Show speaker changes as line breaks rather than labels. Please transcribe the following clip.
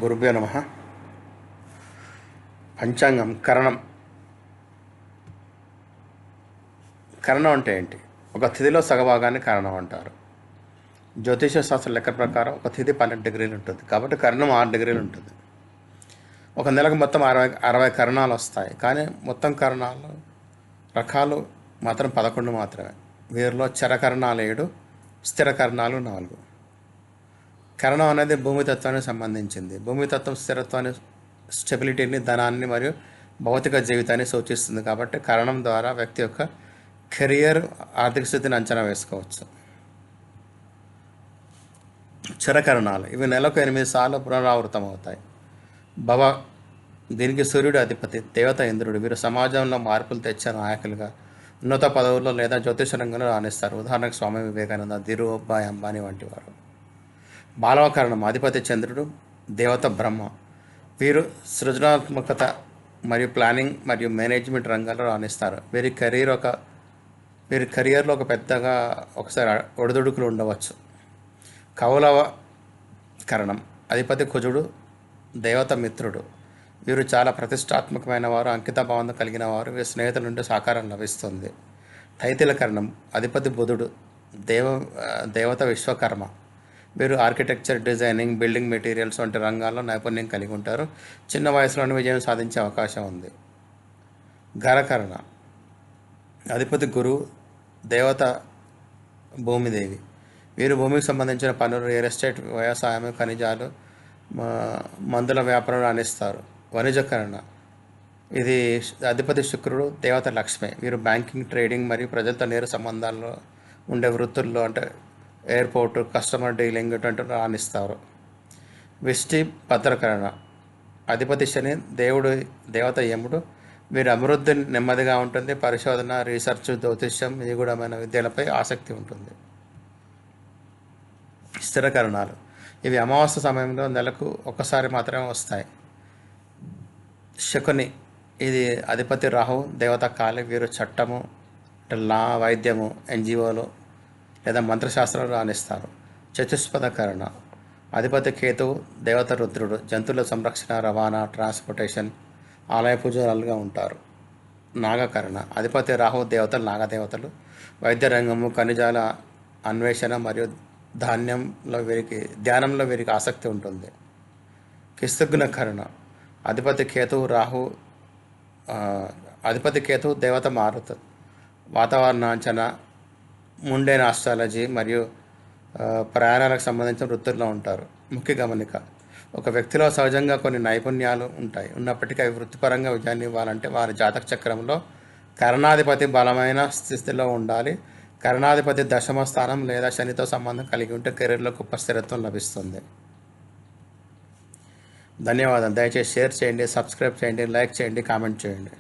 గురుభ్యో నమ. పంచాంగం కరణం. కరణం అంటే ఏంటి? ఒక తిథిలో సగభాగాన్ని కరణం అంటారు. జ్యోతిష శాస్త్ర లెక్క ప్రకారం ఒక తిథి 12 డిగ్రీలు ఉంటుంది, కాబట్టి కరణం 6 డిగ్రీలు ఉంటుంది. ఒక నెలకు మొత్తం 60 కరణాలు వస్తాయి, కానీ మొత్తం కరణాలు రకాలు మాత్రం 11 మాత్రమే. వీరిలో చరకరణాలు 7, స్థిర కరణాలు 4. కరణం అనేది భూమితత్వానికి సంబంధించింది. భూమితత్వం స్థిరత్వాన్ని, స్టెబిలిటీని, ధనాన్ని మరియు భౌతిక జీవితాన్ని సూచిస్తుంది. కాబట్టి కరణం ద్వారా వ్యక్తి యొక్క కెరియర్, ఆర్థిక స్థితిని అంచనా వేసుకోవచ్చు. చరకరణాలు ఇవి నెలకు 8 సార్లు పునరావృతం అవుతాయి. భవ, దీనికి సూర్యుడు అధిపతి, దేవత ఇంద్రుడు. వీరు సమాజంలో మార్పులు తెచ్చే నాయకులుగా ఉన్నత పదవుల్లో లేదా జ్యోతిష రంగంలో రాణిస్తారు. ఉదాహరణకు స్వామి వివేకానంద, ధీరుభాయ్ అంబానీ వంటి వారు. బాలవకరణం అధిపతి చంద్రుడు, దేవత బ్రహ్మ. వీరు సృజనాత్మకత మరియు ప్లానింగ్ మరియు మేనేజ్మెంట్ రంగాల్లో రాణిస్తారు. వీరి కెరియర్లో ఒక పెద్దగా ఒకసారి ఒడిదుడుకులు ఉండవచ్చు. కౌలవ కరణం అధిపతి కుజుడు, దేవత మిత్రుడు. వీరు చాలా ప్రతిష్టాత్మకమైన వారు, అంకిత భావన కలిగిన వారు. వీరి స్నేహితుల నుండి సహకారం లభిస్తుంది. తైతిల కరణం అధిపతి బుధుడు, దేవత విశ్వకర్మ. వీరు ఆర్కిటెక్చర్, డిజైనింగ్, బిల్డింగ్ మెటీరియల్స్ వంటి రంగాల్లో నైపుణ్యం కలిగి ఉంటారు. చిన్న వయసులోనే విజయం సాధించే అవకాశం ఉంది. ఘరకరణ అధిపతి గురువు, దేవత భూమిదేవి. వీరు భూమికి సంబంధించిన పనులు, రియల్ ఎస్టేట్, వ్యవసాయం, ఖనిజాలు, మందుల వ్యాపారం రాణిస్తారు. వణిజకరణ ఇది అధిపతి శుక్రుడు, దేవత లక్ష్మి. వీరు బ్యాంకింగ్, ట్రేడింగ్ మరియు ప్రజలతో నేరు సంబంధాల్లో ఉండే వృత్తుల్లో, అంటే ఎయిర్పోర్టు, కస్టమర్ డీలింగ్ ఇటువంటి రాణిస్తారు. విష్టి భద్రకరణ అధిపతి శని, దేవత యముడు. వీరి అభివృద్ధి నెమ్మదిగా ఉంటుంది. పరిశోధన, రీసెర్చ్, జ్యోతిష్యం, నిగూఢమైన విద్యలపై ఆసక్తి ఉంటుంది. స్థిరకరణాలు ఇవి అమావాస్య సమయంలో నెలకు ఒకసారి మాత్రమే వస్తాయి. శకుని ఇది అధిపతి రాహు, దేవత కాళి. వీరు చట్టము, లా, వైద్యము, ఎన్జిఓలు లేదా మంత్రశాస్త్రాలు రాణిస్తారు. చతుష్పదకరణ అధిపతి కేతువు, దేవత రుద్రుడు. జంతువుల సంరక్షణ, రవాణా, ట్రాన్స్పోర్టేషన్, ఆలయ పూజలుగా ఉంటారు. నాగకరణ అధిపతి రాహు, దేవతలు నాగదేవతలు. వైద్య రంగము, ఖనిజాల అన్వేషణ మరియు ధ్యానంలో వీరికి ఆసక్తి ఉంటుంది. కిస్తుగ్నకరణ అధిపతి కేతువు, దేవత మారుతు. వాతావరణ అంచనా, ముండేన్ ఆస్ట్రాలజీ మరియు ప్రయాణాలకు సంబంధించిన వృత్తుల్లో ఉంటారు. ముఖ్య గమనిక: ఒక వ్యక్తిలో సహజంగా కొన్ని నైపుణ్యాలు ఉన్నప్పటికీ అవి వృత్తిపరంగా విజయాన్ని ఇవ్వాలంటే వారి జాతక చక్రంలో కరణాధిపతి బలమైన స్థితిలో ఉండాలి. కరణాధిపతి దశమ స్థానం లేదా శనితో సంబంధం కలిగి ఉంటే కెరీర్లో గొప్ప స్థిరత్వం లభిస్తుంది. ధన్యవాదాలు. దయచేసి షేర్ చేయండి, సబ్స్క్రైబ్ చేయండి, లైక్ చేయండి, కామెంట్ చేయండి.